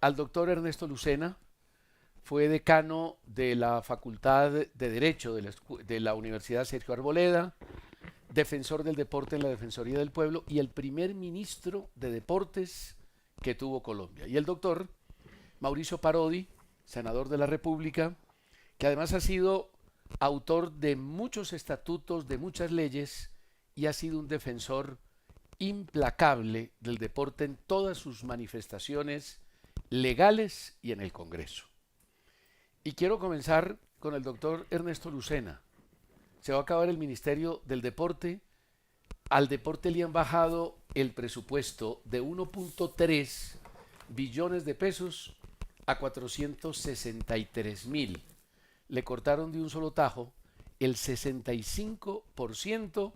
al doctor Ernesto Lucena, fue decano de la Facultad de Derecho de la Universidad Sergio Arboleda, defensor del deporte en la Defensoría del Pueblo y el primer ministro de Deportes que tuvo Colombia. Y el doctor Mauricio Parodi, senador de la República, que además ha sido autor de muchos estatutos, de muchas leyes y ha sido un defensor implacable del deporte en todas sus manifestaciones legales y en el Congreso. Y quiero comenzar con el doctor Ernesto Lucena. Se va a acabar el Ministerio del Deporte. Al deporte le han bajado el presupuesto de 1.3 billones de pesos a 463.000. Le cortaron de un solo tajo el 65%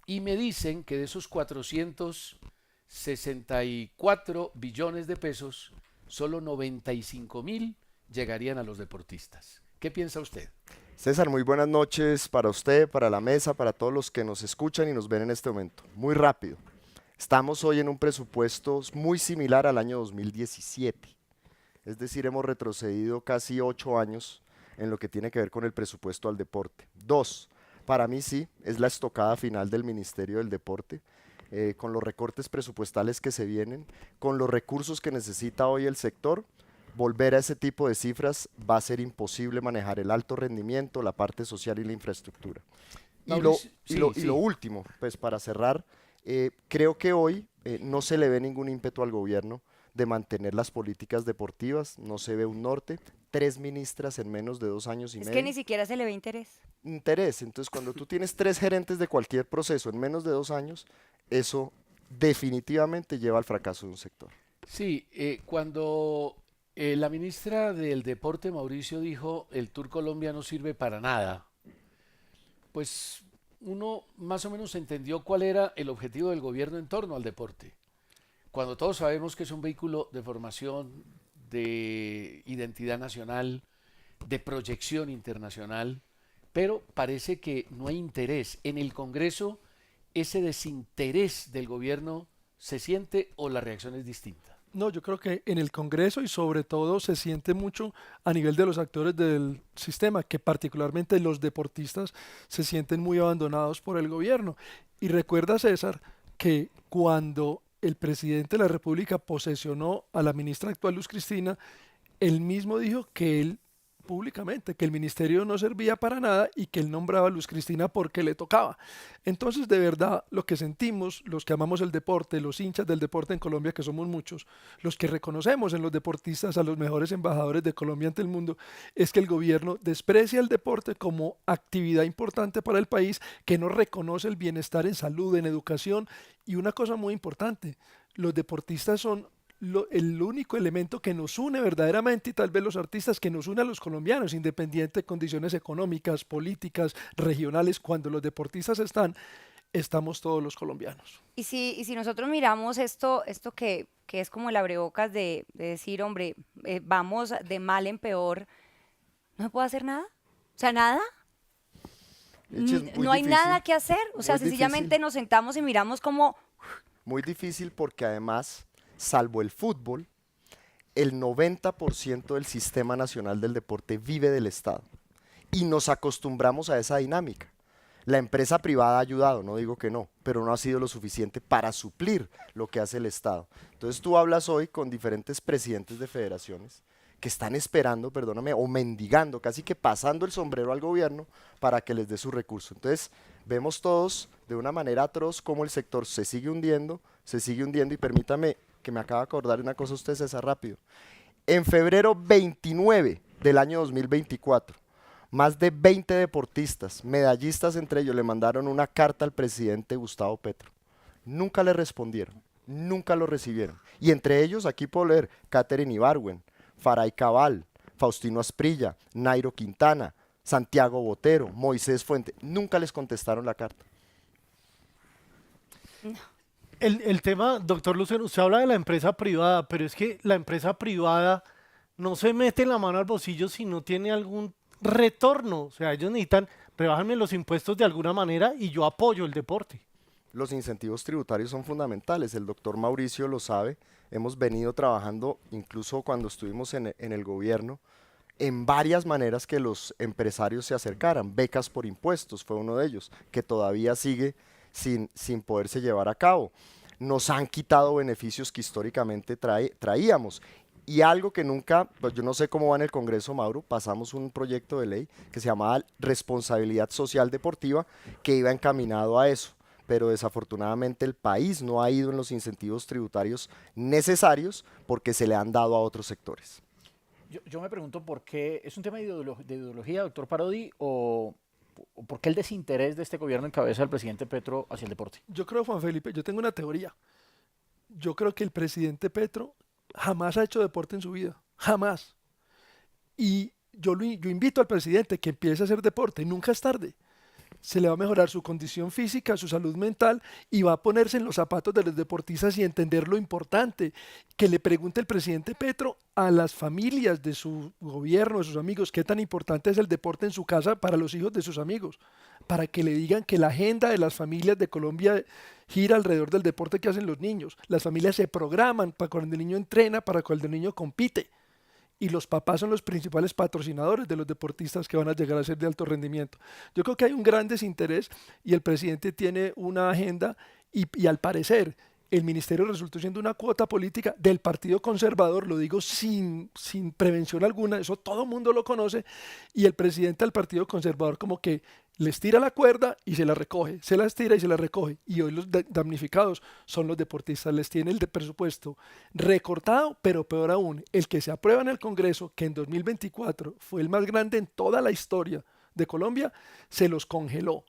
y me dicen que de esos 464 billones de pesos, solo 95.000 llegarían a los deportistas. ¿Qué piensa usted? César, muy buenas noches para usted, para la mesa, para todos los que nos escuchan y nos ven en este momento. Muy rápido. Estamos hoy en un presupuesto muy similar al año 2017. Es decir, hemos retrocedido casi 8 años en lo que tiene que ver con el presupuesto al deporte. Dos, para mí sí, es la estocada final del Ministerio del Deporte, con los recortes presupuestales que se vienen, con los recursos que necesita hoy el sector. Volver a ese tipo de cifras va a ser imposible manejar el alto rendimiento, la parte social y la infraestructura. Y lo, Mauricio, y lo, sí, y lo sí. último, pues para cerrar, creo que hoy no se le ve ningún ímpetu al gobierno de mantener las políticas deportivas, no se ve un norte, 3 ministras en menos de 2 años y Es que ni medio. siquiera se le ve interés. Interés, entonces cuando tú tienes 3 gerentes de cualquier proceso en menos de 2 años, eso definitivamente lleva al fracaso de un sector. Sí, cuando la ministra del Deporte, Mauricio, dijo el Tour Colombia no sirve para nada, pues uno más o menos entendió cuál era el objetivo del gobierno en torno al deporte. Cuando todos sabemos que es un vehículo de formación, de identidad nacional, de proyección internacional, pero parece que no hay interés. En el Congreso, ese desinterés del gobierno se siente o la reacción es distinta. No, yo creo que en el Congreso y sobre todo se siente mucho a nivel de los actores del sistema, que particularmente los deportistas se sienten muy abandonados por el gobierno. Y recuerda, César, que cuando el presidente de la República posesionó a la ministra actual Luz Cristina, él mismo dijo que él públicamente que el ministerio no servía para nada y que él nombraba a Luz Cristina porque le tocaba. Entonces, de verdad, lo que sentimos, los que amamos el deporte, los hinchas del deporte en Colombia, que somos muchos, los que reconocemos en los deportistas a los mejores embajadores de Colombia ante el mundo, es que el gobierno desprecia el deporte como actividad importante para el país, que no reconoce el bienestar en salud, en educación y una cosa muy importante, los deportistas son el único elemento que nos une verdaderamente y tal vez los artistas que nos une a los colombianos, independiente de condiciones económicas, políticas, regionales, cuando los deportistas están, estamos todos los colombianos. Y si nosotros miramos esto que es como el abrebocas de decir, hombre, vamos de mal en peor, ¿no se puede hacer nada? O sea, nada. Eche, es muy No hay nada difícil, que hacer. O sea, muy difícil, sencillamente nos sentamos y miramos como, muy difícil porque además, salvo el fútbol, el 90% del sistema nacional del deporte vive del Estado y nos acostumbramos a esa dinámica. La empresa privada ha ayudado, no digo que no, pero no ha sido lo suficiente para suplir lo que hace el Estado. Entonces tú hablas hoy con diferentes presidentes de federaciones que están esperando, perdóname, o mendigando, casi que pasando el sombrero al gobierno para que les dé su recurso. Entonces vemos todos de una manera atroz cómo el sector se sigue hundiendo y permítame que me acaba de acordar una cosa usted, César, rápido. En febrero 29 del año 2024, más de 20 deportistas, medallistas entre ellos, le mandaron una carta al presidente Gustavo Petro. Nunca le respondieron, nunca lo recibieron. Y entre ellos, aquí puedo leer, Katherine Ibargüen, Faray Cabal, Faustino Asprilla, Nairo Quintana, Santiago Botero, Moisés Fuente, nunca les contestaron la carta. El tema, doctor Lucero, usted habla de la empresa privada, pero es que la empresa privada no se mete la mano al bolsillo si no tiene algún retorno. O sea, ellos necesitan, rebájenme los impuestos de alguna manera y yo apoyo el deporte. los incentivos tributarios son fundamentales. El doctor Mauricio lo sabe. Hemos venido trabajando, incluso cuando estuvimos en el gobierno, en varias maneras que los empresarios se acercaran. Becas por impuestos fue uno de ellos, que todavía sigue sin poderse llevar a cabo. Nos han quitado beneficios que históricamente traíamos. Y algo que nunca, pues yo no sé cómo va en el Congreso, Mauro, pasamos un proyecto de ley que se llamaba Responsabilidad Social Deportiva, que iba encaminado a eso. Pero desafortunadamente el país no ha ido en los incentivos tributarios necesarios porque se le han dado a otros sectores. Yo me pregunto por qué, ¿es un tema de ideología, doctor Parodi, o por qué el desinterés de este gobierno en cabeza del presidente Petro hacia el deporte? Yo creo, Juan Felipe, yo tengo una teoría. Yo creo que el presidente Petro jamás ha hecho deporte en su vida, jamás. Y yo invito al presidente que empiece a hacer deporte, nunca es tarde. Se le va a mejorar su condición física, su salud mental y va a ponerse en los zapatos de los deportistas y entender lo importante. Que le pregunte el presidente Petro a las familias de su gobierno, de sus amigos, qué tan importante es el deporte en su casa para los hijos de sus amigos, para que le digan que la agenda de las familias de Colombia gira alrededor del deporte que hacen los niños. Las familias se programan para cuando el niño entrena, para cuando el niño compite. Y los papás son los principales patrocinadores de los deportistas que van a llegar a ser de alto rendimiento. Yo creo que hay un gran desinterés y el presidente tiene una agenda y al parecer el ministerio resultó siendo una cuota política del Partido Conservador, lo digo sin prevención alguna, eso todo el mundo lo conoce, y el presidente del Partido Conservador como que les tira la cuerda y se la recoge, se la estira y se la recoge, y hoy los damnificados son los deportistas, les tiene el presupuesto recortado, pero peor aún, el que se aprueba en el Congreso, que en 2024 fue el más grande en toda la historia de Colombia, se los congeló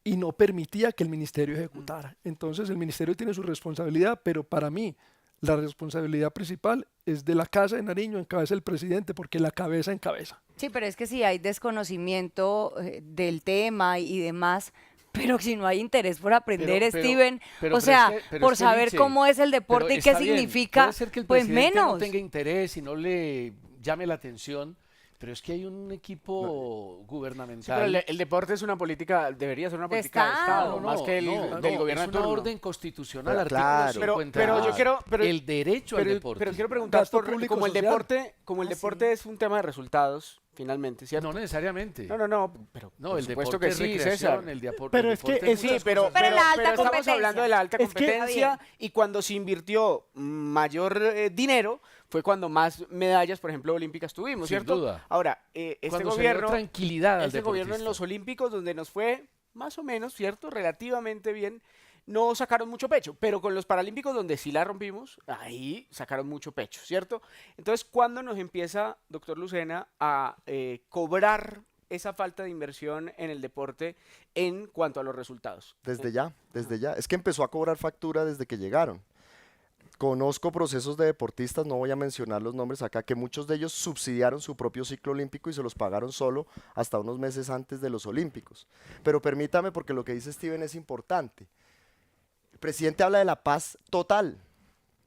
y no permitía que el ministerio ejecutara. Entonces el ministerio tiene su responsabilidad, pero para mí la responsabilidad principal es de la Casa de Nariño, en cabeza del presidente, porque la cabeza en cabeza. Sí, pero es que si hay desconocimiento del tema y demás, pero si no hay interés por aprender, Steven, o sea, por saber Liche, cómo es el deporte y qué está bien, significa, puede ser que el pues presidente menos. no tenga interés y no le llame la atención, pero es que hay un equipo gubernamental. Sí, pero el deporte es una política, debería ser una política de Estado, más que del gobierno es de una turno. orden constitucional, Pero, artículo claro. 52, Pero yo quiero, el derecho al deporte. pero quiero preguntar, Gasto público como el social. deporte, deporte es un tema de resultados, finalmente, ¿cierto? No necesariamente. No, pero No, por el supuesto deporte que es sí, recreación, César. el deporte. Pero el es que deporte es- Sí, muchas pero, cosas. Pero la alta estamos competencia. hablando de la alta Es que- competencia y cuando se invirtió mayor dinero fue cuando más medallas, por ejemplo, olímpicas tuvimos, Sin ¿cierto? duda. Ahora, este Cuando se dio gobierno, tranquilidad al este gobierno en deportista. los Olímpicos, donde nos fue más o menos, ¿cierto? Relativamente bien, no sacaron mucho pecho, pero con los Paralímpicos, donde sí la rompimos, ahí sacaron mucho pecho, ¿cierto? Entonces, ¿cuándo nos empieza, doctor Lucena, a cobrar esa falta de inversión en el deporte en cuanto a los resultados? Desde ya. Es que empezó a cobrar factura desde que llegaron. Conozco procesos de deportistas, no voy a mencionar los nombres acá, que muchos de ellos subsidiaron su propio ciclo olímpico y se los pagaron solo hasta unos meses antes de los olímpicos. Pero permítame, porque lo que dice Steven es importante. El presidente habla de la paz total.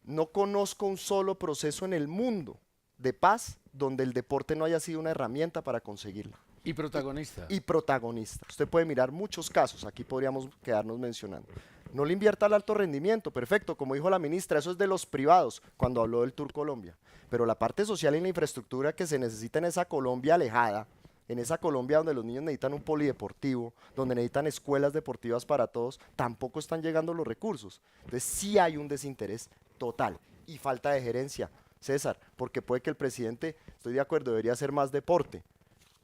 No conozco un solo proceso en el mundo de paz donde el deporte no haya sido una herramienta para conseguirla. Y protagonista. Y protagonista. Usted puede mirar muchos casos, aquí podríamos quedarnos mencionando. No le invierta al alto rendimiento, perfecto, como dijo la ministra, eso es de los privados cuando habló del Tour Colombia. Pero la parte social y la infraestructura que se necesita en esa Colombia alejada, en esa Colombia donde los niños necesitan un polideportivo, donde necesitan escuelas deportivas para todos, tampoco están llegando los recursos. Entonces sí hay un desinterés total y falta de gerencia, César, porque puede que el presidente, estoy de acuerdo, debería hacer más deporte,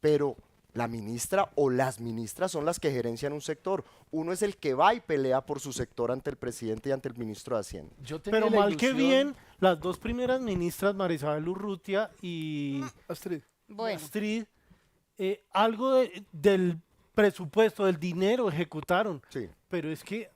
pero la ministra o las ministras son las que gerencian un sector. Uno es el que va y pelea por su sector ante el presidente y ante el ministro de Hacienda. Yo tenía Pero la mal que ilusión- bien, las dos primeras ministras, Marisabel Urrutia y Astrid. Bueno, Astrid, algo del presupuesto, del dinero ejecutaron. Sí. Pero es que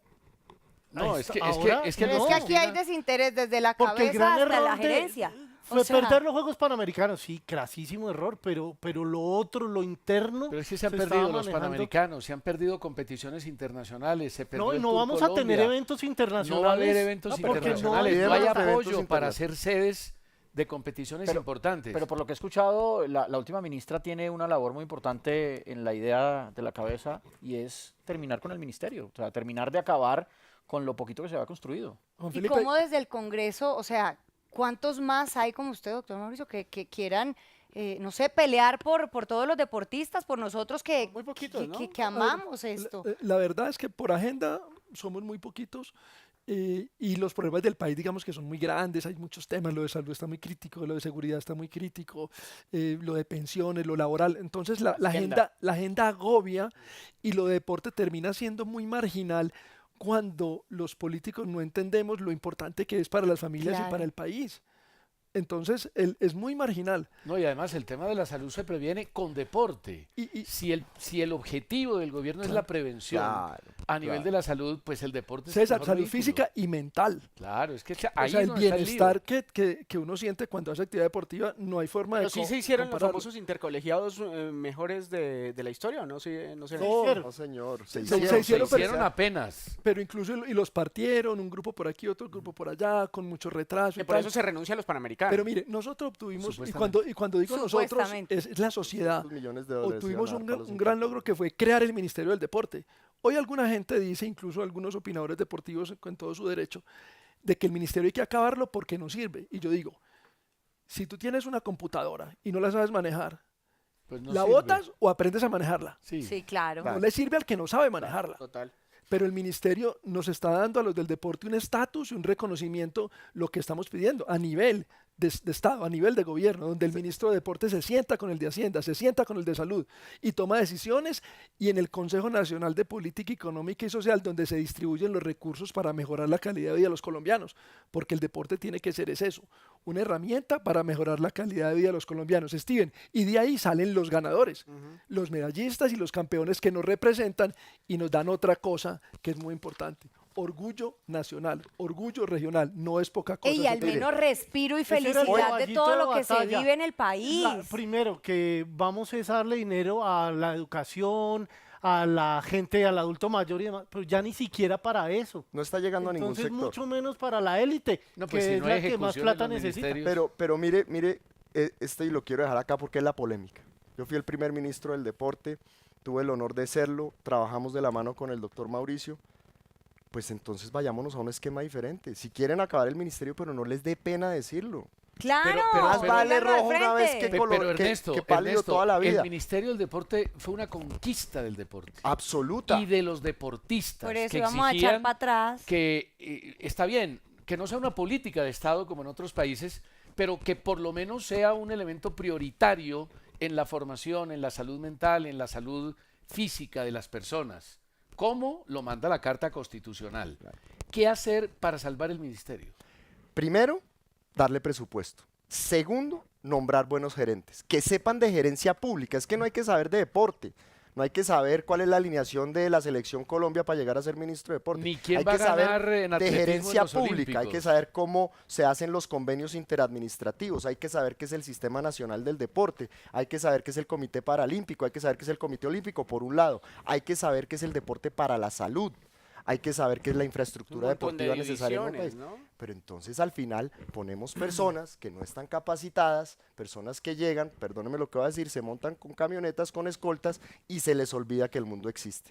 No, ahí es que, está- es que, ahora es que pero no, es que aquí hay Cristina, desinterés desde la porque el cabeza gran hasta error la gerencia. O fue sea, perder los Juegos Panamericanos, sí, crasísimo error, pero lo otro, lo interno, pero es que se han estaba perdido los manejando. Panamericanos, se han perdido competiciones internacionales, se perdió No, y el no Tour vamos a tener Colombia. eventos internacionales. No va a haber eventos porque internacionales, hay no hay eventos apoyo para internacionales. hacer sedes de competiciones Pero- importantes. Pero por lo que he escuchado, la última ministra tiene una labor muy importante en la idea de la cabeza y es terminar con el ministerio, o sea, terminar de acabar con lo poquito que se había construido. Juan ¿Y Felipe, cómo desde el Congreso, o sea, cuántos más hay como usted, doctor Mauricio, que quieran, no sé, pelear por todos los deportistas, por nosotros Muy poquitos, ¿no? que amamos esto? la verdad es que por agenda somos muy poquitos y los problemas del país, digamos que son muy grandes, hay muchos temas, lo de salud está muy crítico, lo de seguridad está muy crítico, lo de pensiones, lo laboral, entonces Hacienda. la agenda agobia y lo de deporte termina siendo muy marginal cuando los políticos no entendemos lo importante que es para las familias y Claro. para el país. Entonces, es muy marginal. No, y además el tema de la salud se previene con deporte. Y Si el objetivo del gobierno es la prevención Claro, a nivel claro. de la salud, pues el deporte es el César, mejor salud vehículo. física y mental. Claro, es que O ahí sea, es el donde está el lío. bienestar que uno siente cuando hace actividad deportiva, no hay forma de Pero sí se hicieron los compararlo. famosos intercolegiados mejores de la historia, ¿o no? Sí, no sé. No, No, señor. Se Se hicieron, hicieron, Se pero- hicieron apenas. Pero incluso y los partieron, un grupo por aquí, otro grupo por allá, con mucho retraso Que y por tal. eso se renuncia a los Panamericanos. Pero mire, nosotros obtuvimos, Supuestamente. y cuando digo nosotros, Supuestamente. es la sociedad, millones de dólares obtuvimos iban a dar para los un gran equipos. logro que fue crear el Ministerio del Deporte. Hoy alguna gente dice, incluso algunos opinadores deportivos con todo su derecho, de que el ministerio hay que acabarlo porque no sirve. Y yo digo, si tú tienes una computadora y no la sabes manejar, Pues no ¿la sirve. botas o aprendes a manejarla? Sí. Sí, claro. No le sirve al que no sabe manejarla. Total. Pero el ministerio nos está dando a los del deporte un estatus y un reconocimiento, lo que estamos pidiendo a nivel de Estado, a nivel de gobierno, donde el ministro de Deporte se sienta con el de Hacienda, se sienta con el de Salud y toma decisiones, y en el Consejo Nacional de Política Económica y Social, donde se distribuyen los recursos para mejorar la calidad de vida de los colombianos, porque el deporte tiene que ser es eso, una herramienta para mejorar la calidad de vida de los colombianos, Steven, y de ahí salen los ganadores, los medallistas y los campeones que nos representan y nos dan otra cosa que es muy importante. Orgullo nacional, orgullo regional, no es poca cosa. Y al Mire, menos respiro y Ese era el felicidad de caballito todo de lo que se batalla. vive en el país. Primero, que vamos es a darle dinero a la educación, a la gente, al adulto mayor y demás, pero ya ni siquiera para eso. No está llegando a ningún Entonces, sector. mucho menos para la élite, No, pues que si es no hay la que más ejecución en plata los necesita. ministerios. Pero mire, y lo quiero dejar acá porque es la polémica. Yo fui el primer ministro del deporte, tuve el honor de serlo, trabajamos de la mano con el doctor Mauricio. Pues entonces vayámonos a un esquema diferente. Si quieren acabar el ministerio, pero no les dé pena decirlo. Claro, Más vale díganlo de rojo una vez frente. que color- Pero Ernesto, que pálido Ernesto, toda la el vida. Ministerio del Deporte fue una conquista del deporte. Absoluta. Y de los deportistas Por eso que vamos a echar exigían para atrás. que está bien, que no sea una política de Estado como en otros países, pero que por lo menos sea un elemento prioritario en la formación, en la salud mental, en la salud física de las personas. ¿Cómo lo manda la Carta Constitucional? ¿Qué hacer para salvar el ministerio? Primero, darle presupuesto. Segundo, nombrar buenos gerentes, que sepan de gerencia pública. Es que no hay que saber de deporte, no hay que saber cuál es la alineación de la selección Colombia para llegar a ser ministro de deporte. Ni quién Hay va a que saber ganar en de atletismo en gerencia los pública, hay que Olímpicos. saber cómo se hacen los convenios interadministrativos, hay que saber qué es el Sistema Nacional del Deporte, hay que saber qué es el Comité Paralímpico, hay que saber qué es el Comité Olímpico, por un lado, hay que saber qué es el deporte para la salud. Hay que saber qué es la Un infraestructura montón de deportiva necesaria en un país. divisiones, ¿no? Pero entonces al final ponemos personas que no están capacitadas, personas que llegan, perdónenme lo que voy a decir, se montan con camionetas, con escoltas y se les olvida que el mundo existe.